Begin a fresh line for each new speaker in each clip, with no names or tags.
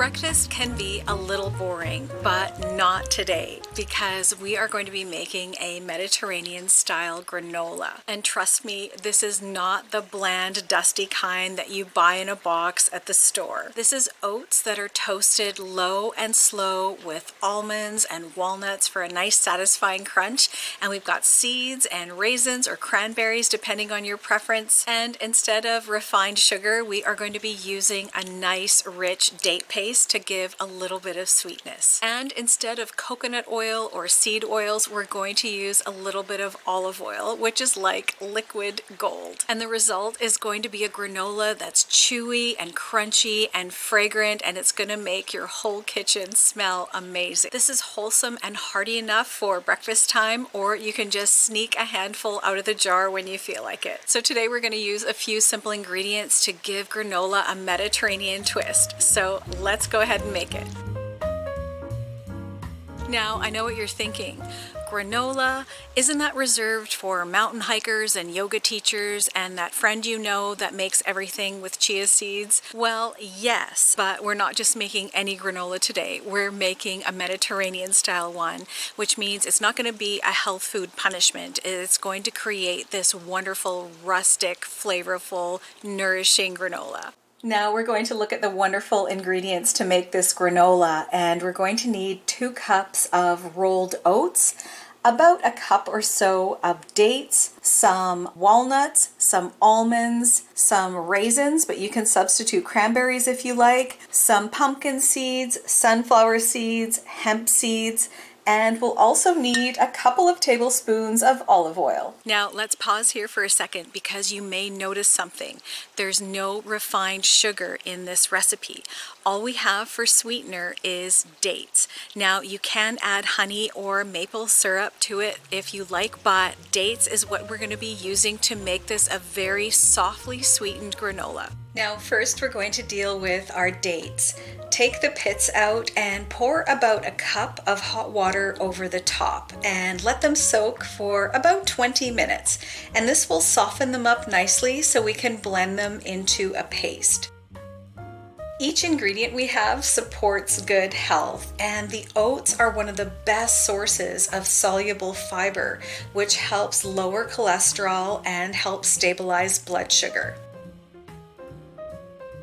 Breakfast can be a little boring, but not today, because we are going to be making a Mediterranean style granola. And trust me, this is not the bland, dusty kind that you buy in a box at the store. This is oats that are toasted low and slow with almonds and walnuts for a nice satisfying crunch. And we've got seeds and raisins or cranberries depending on your preference. And instead of refined sugar, we are going to be using a nice rich date paste to give a little bit of sweetness. And instead of coconut oil or seed oils, we're going to use a little bit of olive oil, which is like liquid gold. And the result is going to be a granola that's chewy and crunchy and fragrant, and it's going to make your whole kitchen smell amazing. This is wholesome and hearty enough for breakfast time, or you can just sneak a handful out of the jar when you feel like it. So today we're going to use a few simple ingredients to give granola a Mediterranean twist. So let's go ahead and make it. Now, I know what you're thinking. Granola, isn't that reserved for mountain hikers and yoga teachers and that friend you know that makes everything with chia seeds? Well, yes, but we're not just making any granola today. We're making a Mediterranean style one, which means it's not going to be a health food punishment. It's going to create this wonderful, rustic, flavorful, nourishing granola. Now we're going to look at the wonderful ingredients to make this granola, and we're going to need 2 cups of rolled oats, about a cup or so of dates, some walnuts, some almonds, some raisins, but you can substitute cranberries if you like, some pumpkin seeds, sunflower seeds, hemp seeds, and we'll also need a couple of tablespoons of olive oil. Now let's pause here for a second because you may notice something. There's no refined sugar in this recipe. All we have for sweetener is dates. Now you can add honey or maple syrup to it if you like, but dates is what we're going to be using to make this a very softly sweetened granola. Now first we're going to deal with our dates. Take the pits out and pour about a cup of hot water over the top and let them soak for about 20 minutes. And this will soften them up nicely so we can blend them into a paste. Each ingredient we have supports good health, and the oats are one of the best sources of soluble fiber, which helps lower cholesterol and helps stabilize blood sugar.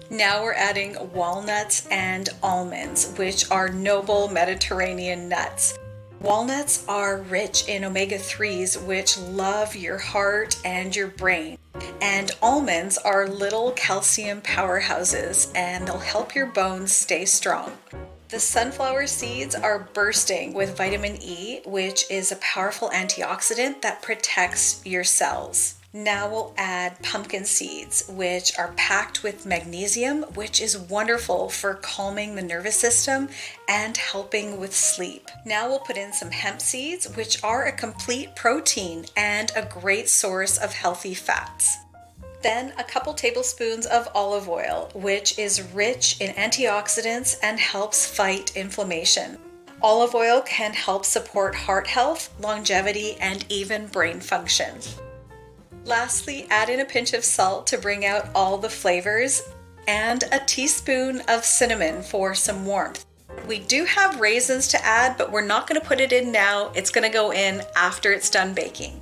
Now we're adding walnuts and almonds, which are noble Mediterranean nuts. Walnuts are rich in omega-3s, which love your heart and your brain. And almonds are little calcium powerhouses, and they'll help your bones stay strong. The sunflower seeds are bursting with vitamin E, which is a powerful antioxidant that protects your cells. Now we'll add pumpkin seeds, which are packed with magnesium, which is wonderful for calming the nervous system and helping with sleep. Now we'll put in some hemp seeds, which are a complete protein and a great source of healthy fats. Then a couple tablespoons of olive oil, which is rich in antioxidants and helps fight inflammation. Olive oil can help support heart health, longevity, and even brain function. Lastly, add in a pinch of salt to bring out all the flavors and a teaspoon of cinnamon for some warmth. We do have raisins to add, but we're not going to put it in now. It's going to go in after it's done baking.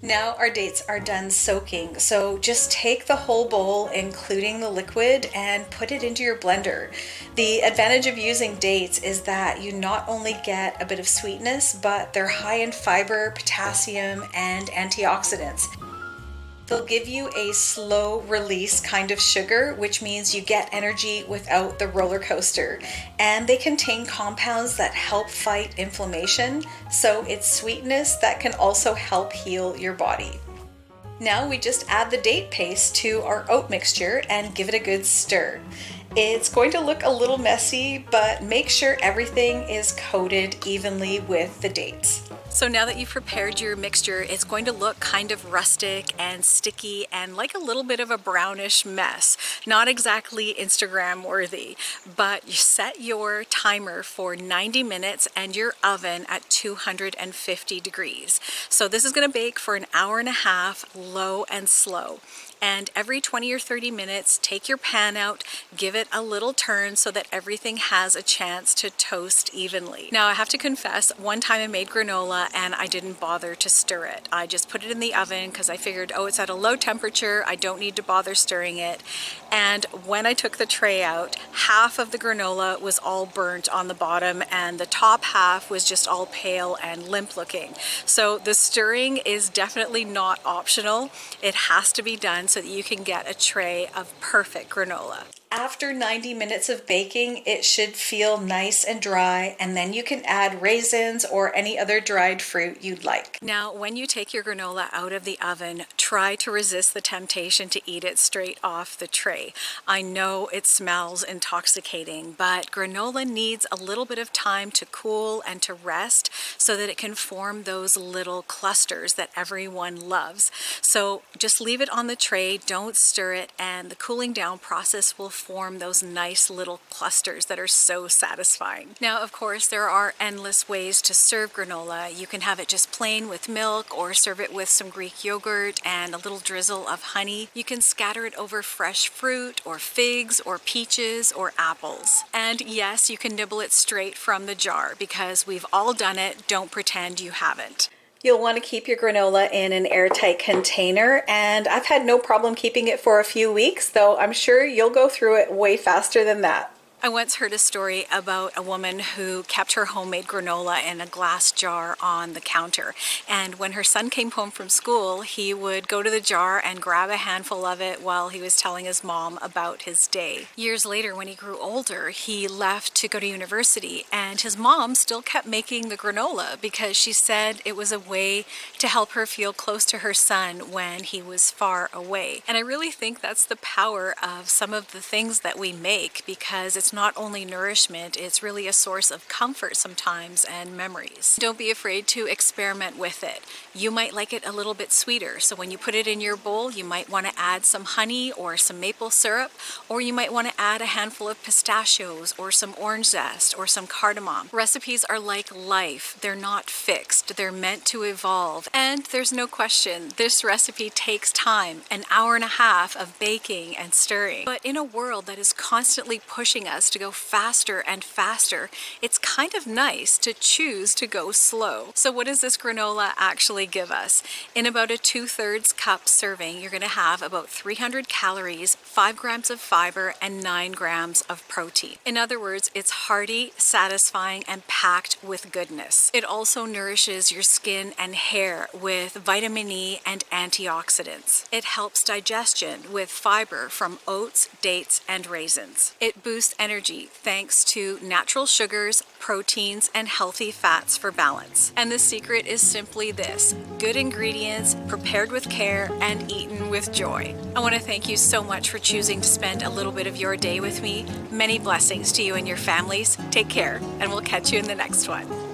Now our dates are done soaking, so just take the whole bowl, including the liquid, and put it into your blender. The advantage of using dates is that you not only get a bit of sweetness, but they're high in fiber, potassium, and antioxidants. They'll give you a slow release kind of sugar, which means you get energy without the roller coaster. And they contain compounds that help fight inflammation, so it's sweetness that can also help heal your body. Now we just add the date paste to our oat mixture and give it a good stir. It's going to look a little messy, but make sure everything is coated evenly with the dates. So now that you've prepared your mixture, it's going to look kind of rustic and sticky and like a little bit of a brownish mess. Not exactly Instagram worthy, but you set your timer for 90 minutes and your oven at 250 degrees. So this is going to bake for an hour and a half, low and slow. And every 20 or 30 minutes, take your pan out, give it a little turn so that everything has a chance to toast evenly. Now I have to confess, one time I made granola and I didn't bother to stir it. I just put it in the oven because I figured, oh, it's at a low temperature, I don't need to bother stirring it. And when I took the tray out, half of the granola was all burnt on the bottom and the top half was just all pale and limp looking. So the stirring is definitely not optional. It has to be done so that you can get a tray of perfect granola. After 90 minutes of baking, it should feel nice and dry, and then you can add raisins or any other dried fruit you'd like. Now, when you take your granola out of the oven, try to resist the temptation to eat it straight off the tray. I know it smells intoxicating, but granola needs a little bit of time to cool and to rest so that it can form those little clusters that everyone loves. So just leave it on the tray, don't stir it, and the cooling down process will form those nice little clusters that are so satisfying. Now, of course, there are endless ways to serve granola. You can have it just plain with milk or serve it with some Greek yogurt and a little drizzle of honey. You can scatter it over fresh fruit or figs or peaches or apples. And yes, you can nibble it straight from the jar because we've all done it. Don't pretend you haven't. You'll want to keep your granola in an airtight container, and I've had no problem keeping it for a few weeks, though I'm sure you'll go through it way faster than that. I once heard a story about a woman who kept her homemade granola in a glass jar on the counter. And when her son came home from school, he would go to the jar and grab a handful of it while he was telling his mom about his day. Years later, when he grew older, he left to go to university, and his mom still kept making the granola because she said it was a way to help her feel close to her son when he was far away. And I really think that's the power of some of the things that we make, because it's not only nourishment, it's really a source of comfort sometimes and memories. Don't be afraid to experiment with it. You might like it a little bit sweeter, so when you put it in your bowl, you might want to add some honey or some maple syrup, or you might want to add a handful of pistachios or some orange zest or some cardamom. Recipes are like life. They're not fixed. They're meant to evolve. And there's no question, this recipe takes time, an hour and a half of baking and stirring. But in a world that is constantly pushing us to go faster and faster, it's kind of nice to choose to go slow. So what does this granola actually give us? In about a 2/3 cup serving, you're going to have about 300 calories, 5 grams of fiber, and 9 grams of protein. In other words, it's hearty, satisfying, and packed with goodness. It also nourishes your skin and hair with vitamin E and antioxidants. It helps digestion with fiber from oats, dates, and raisins. It boosts energy thanks to natural sugars, proteins, and healthy fats for balance. And the secret is simply this: good ingredients, prepared with care, and eaten with joy. I want to thank you so much for choosing to spend a little bit of your day with me. Many blessings to you and your families. Take care, and we'll catch you in the next one.